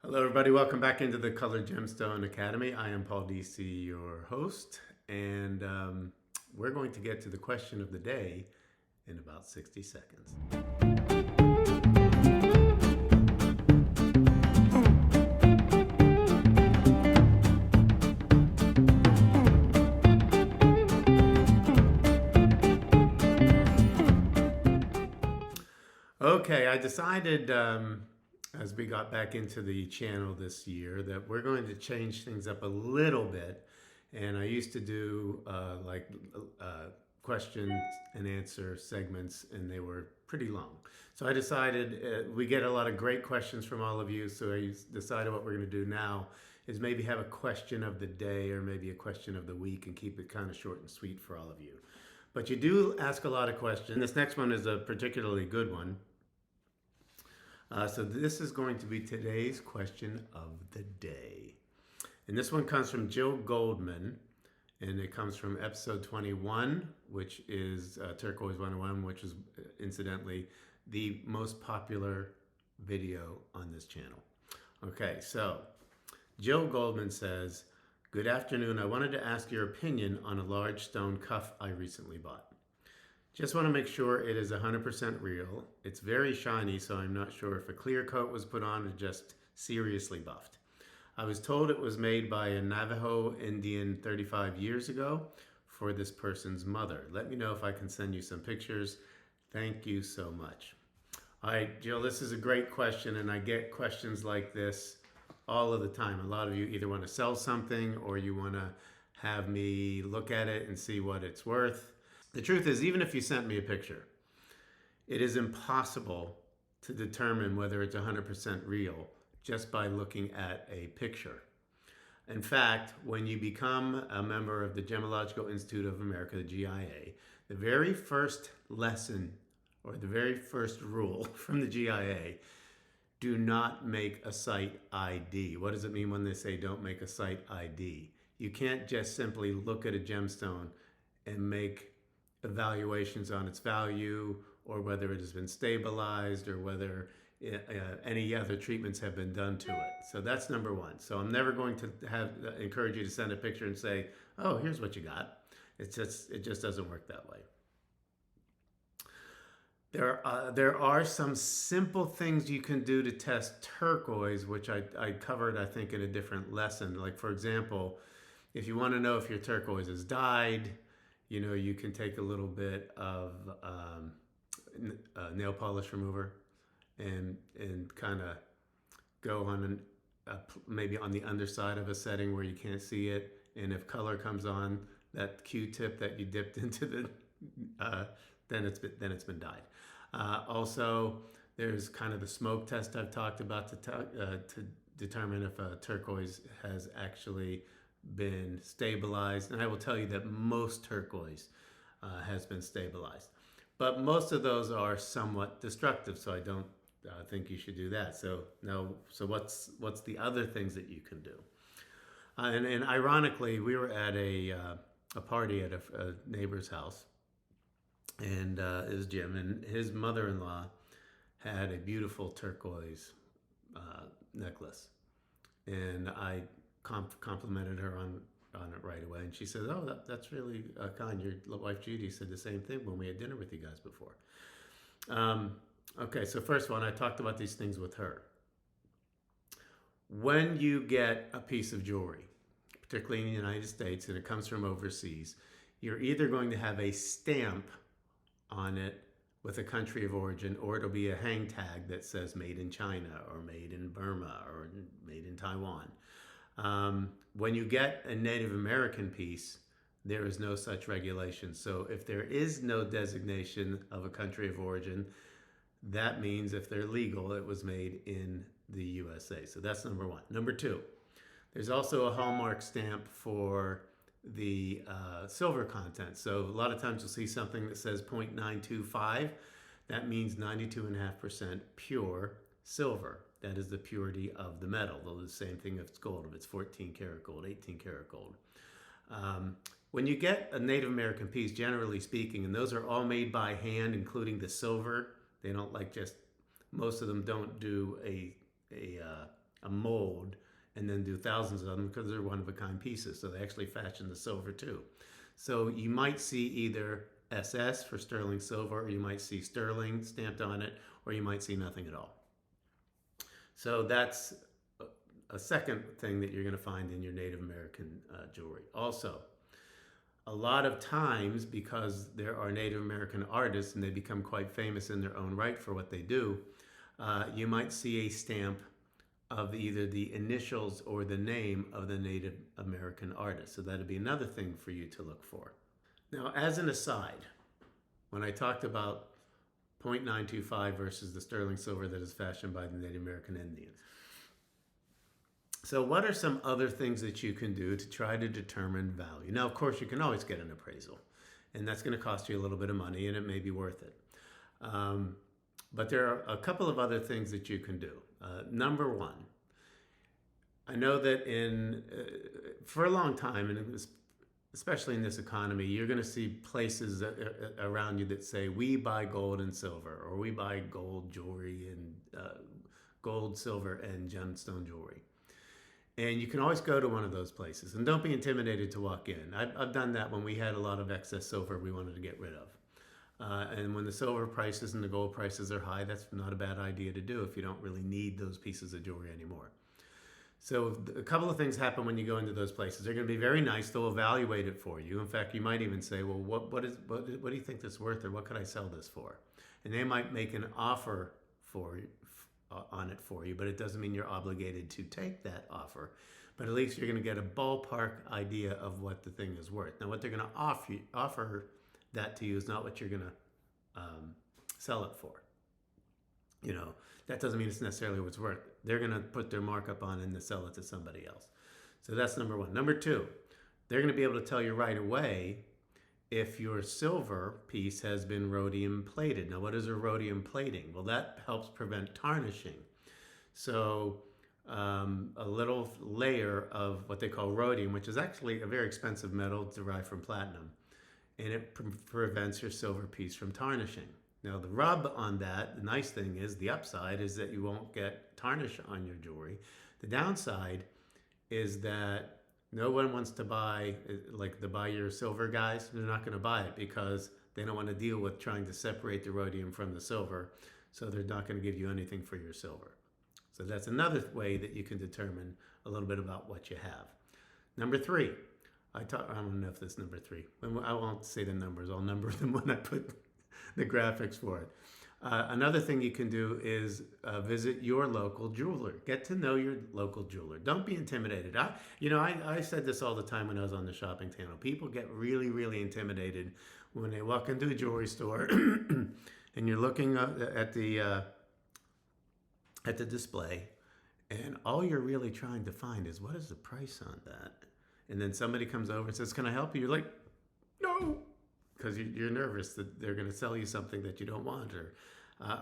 Hello, everybody. Welcome back into the Colored Gemstone Academy. I am Paul Deasy, your host, and we're going to get to the question of the day in about 60 seconds. Okay, I decided as we got back into the channel this year that we're going to change things up a little bit. And I used to do question and answer segments, and they were pretty long. So I decided we get a lot of great questions from all of you. So I decided what we're going to do now is maybe have a question of the day or maybe a question of the week and keep it kind of short and sweet for all of you. But you do ask a lot of questions. This next one is a particularly good one. So this is going to be today's question of the day. And this one comes from Jill Goldman, and it comes from episode 21, which is Turquoise 101, which is incidentally the most popular video on this channel. Okay, so Jill Goldman says, "Good afternoon. I wanted to ask your opinion on a large stone cuff I recently bought. Just want to make sure it is 100% real. It's very shiny, so I'm not sure if a clear coat was put on or just seriously buffed. I was told it was made by a Navajo Indian 35 years ago for this person's mother. Let me know if I can send you some pictures. Thank you so much." All right, Jill, this is a great question, and I get questions like this all of the time. A lot of you either want to sell something or you want to have me look at it and see what it's worth. The truth is, even if you sent me a picture, it is impossible to determine whether it's 100% real just by looking at a picture. In fact, when you become a member of the Gemological Institute of America, the GIA, the very first lesson or the very first rule from the GIA, do not make a site ID. What does it mean when they say don't make a site ID? You can't just simply look at a gemstone and make evaluations on its value or whether it has been stabilized or whether any other treatments have been done to it. So that's number one. So I'm never going to encourage you to send a picture and say, "Oh, here's what you got." It just doesn't work that way. There are some simple things you can do to test turquoise, which I covered, I think, in a different lesson. Like, for example, if you want to know if your turquoise is dyed, you can take a little bit of nail polish remover and kind of go on maybe on the underside of a setting where you can't see it. And if color comes on that Q-tip that you dipped into then it's been dyed. Also, there's kind of the smoke test I've talked about to determine if a turquoise has actually been stabilized, and I will tell you that most turquoise has been stabilized, but most of those are somewhat destructive, so I don't think you should do that. So what's the other things that you can do? And ironically, we were at a party at a neighbor's house, and it was Jim, and his mother-in-law had a beautiful turquoise necklace, and I complimented her on it right away, and she said, "Oh, that's really kind. Your wife Judy said the same thing when we had dinner with you guys before." Okay, so first one, I talked about these things with her. When you get a piece of jewelry, particularly in the United States, and it comes from overseas, you're either going to have a stamp on it with a country of origin, or it'll be a hang tag that says made in China or made in Burma or made in Taiwan. When you get a Native American piece, there is no such regulation. So if there is no designation of a country of origin, that means if they're legal, it was made in the USA. So that's number one. Number two, there's also a Hallmark stamp for the silver content. So a lot of times you'll see something that says 0.925. That means 92.5% pure silver. That is the purity of the metal. Though the same thing if it's gold, if it's 14 karat gold, 18 karat gold. When you get a Native American piece, generally speaking, and those are all made by hand, including the silver, they don't most of them don't do a a mold and then do thousands of them because they're one-of-a-kind pieces. So they actually fashion the silver too. So you might see either SS for sterling silver, or you might see sterling stamped on it, or you might see nothing at all. So that's a second thing that you're going to find in your Native American jewelry. Also, a lot of times, because there are Native American artists and they become quite famous in their own right for what they do, you might see a stamp of either the initials or the name of the Native American artist. So that'd be another thing for you to look for. Now, as an aside, when I talked about 0.925 versus the sterling silver that is fashioned by the Native American Indians. So what are some other things that you can do to try to determine value? Now, of course, you can always get an appraisal, and that's going to cost you a little bit of money, and it may be worth it. But there are a couple of other things that you can do. Number one, I know that for a long time, and especially in this economy, you're going to see places around you that say, we buy gold and silver, or we buy gold jewelry and gold, silver, and gemstone jewelry. And you can always go to one of those places, and don't be intimidated to walk in. I've done that when we had a lot of excess silver we wanted to get rid of. And when the silver prices and the gold prices are high, that's not a bad idea to do if you don't really need those pieces of jewelry anymore. So a couple of things happen when you go into those places. They're going to be very nice. They'll evaluate it for you. In fact, you might even say, well, what do you think this is worth, or what could I sell this for? And they might make an offer on it for you, but it doesn't mean you're obligated to take that offer. But at least you're going to get a ballpark idea of what the thing is worth. Now, what they're going to offer that to you is not what you're going to sell it for. You know, that doesn't mean it's necessarily what it's worth. They're going to put their markup on and sell it to somebody else. So that's number one. Number two, they're going to be able to tell you right away if your silver piece has been rhodium plated. Now, what is a rhodium plating? Well, that helps prevent tarnishing. So a little layer of what they call rhodium, which is actually a very expensive metal derived from platinum, and it prevents your silver piece from tarnishing. Now, the rub on that, the nice thing is, the upside is that you won't get tarnish on your jewelry. The downside is that no one wants to buy your silver guys. They're not going to buy it because they don't want to deal with trying to separate the rhodium from the silver. So they're not going to give you anything for your silver. So that's another way that you can determine a little bit about what you have. Number three, I don't know if this is number three. I won't say the numbers. I'll number them when I put the graphics for it. Another thing you can do is visit your local jeweler. Get to know your local jeweler. Don't be intimidated. I said this all the time when I was on the shopping channel. People get really, really intimidated when they walk into a jewelry store and you're looking at the display, and all you're really trying to find is, what is the price on that? And then somebody comes over and says, can I help you? You're like, no, because you're nervous that they're going to sell you something that you don't want,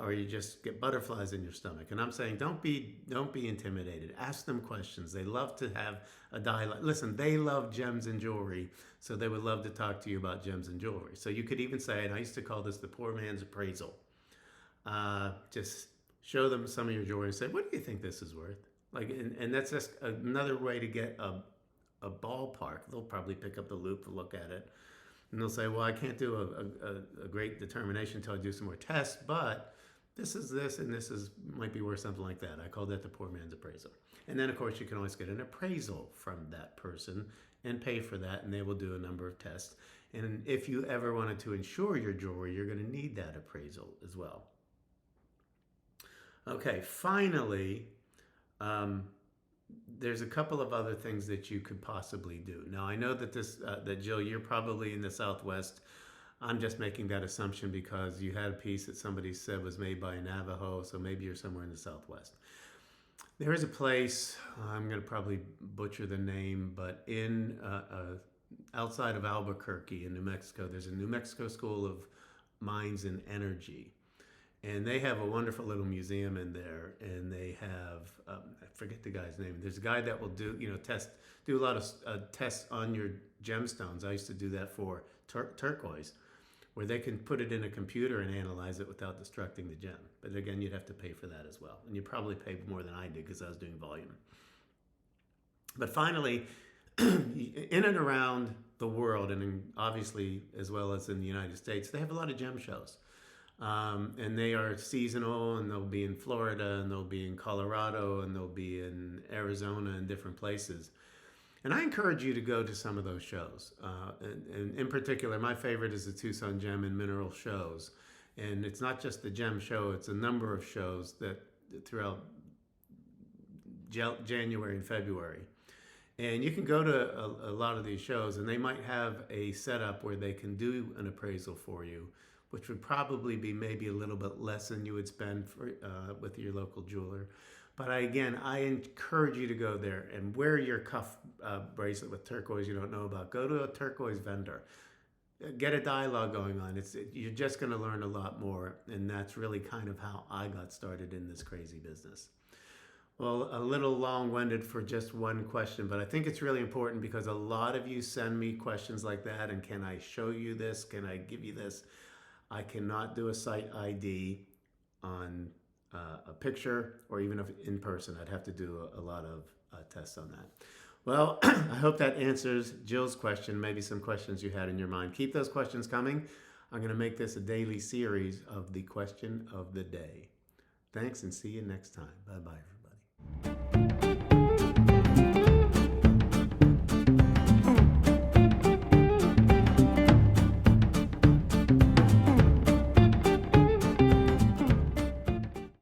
or you just get butterflies in your stomach. And I'm saying, don't be intimidated. Ask them questions. They love to have a dialogue. Listen, they love gems and jewelry, so they would love to talk to you about gems and jewelry. So you could even say, and I used to call this the poor man's appraisal. Just show them some of your jewelry and say, what do you think this is worth? And that's just another way to get a ballpark. They'll probably pick up the loop to look at it. And they'll say, well, I can't do a great determination until I do some more tests, but this is this, and might be worth something like that. I call that the poor man's appraisal. And then, of course, you can always get an appraisal from that person and pay for that, and they will do a number of tests. And if you ever wanted to insure your jewelry, you're going to need that appraisal as well. Okay, finally, there's a couple of other things that you could possibly do. Now, I know that that Jill, you're probably in the Southwest. I'm just making that assumption because you had a piece that somebody said was made by a Navajo, so maybe you're somewhere in the Southwest. There is a place, I'm going to probably butcher the name, but outside of Albuquerque in New Mexico, there's a New Mexico School of Mines and Energy. And they have a wonderful little museum in there, and they have, I forget the guy's name. There's a guy that will do a lot of tests on your gemstones. I used to do that for Turquoise. where they can put it in a computer and analyze it without destructing the gem. But again, you'd have to pay for that as well. And you probably pay more than I did because I was doing volume. But finally, in and around the world, and obviously as well as in the United States, they have a lot of gem shows. And they are seasonal, and they'll be in Florida, and they'll be in Colorado, and they'll be in Arizona and different places. And I encourage you to go to some of those shows. And in particular, my favorite is the Tucson Gem and Mineral shows. And it's not just the gem show, it's a number of shows that throughout January and February. And you can go to a lot of these shows, and they might have a setup where they can do an appraisal for you, which would probably be maybe a little bit less than you would spend for, with your local jeweler. But I encourage you to go there and wear your cuff bracelet with turquoise you don't know about. Go to a turquoise vendor. Get a dialogue going on. You're just going to learn a lot more, and that's really kind of how I got started in this crazy business. Well, a little long-winded for just one question, but I think it's really important because a lot of you send me questions like that, and can I show you this? Can I give you this? I cannot do a site ID on a picture or even if in person. I'd have to do a lot of tests on that. Well, I hope that answers Jill's question, maybe some questions you had in your mind. Keep those questions coming. I'm going to make this a daily series of the question of the day. Thanks, and see you next time. Bye-bye, everybody.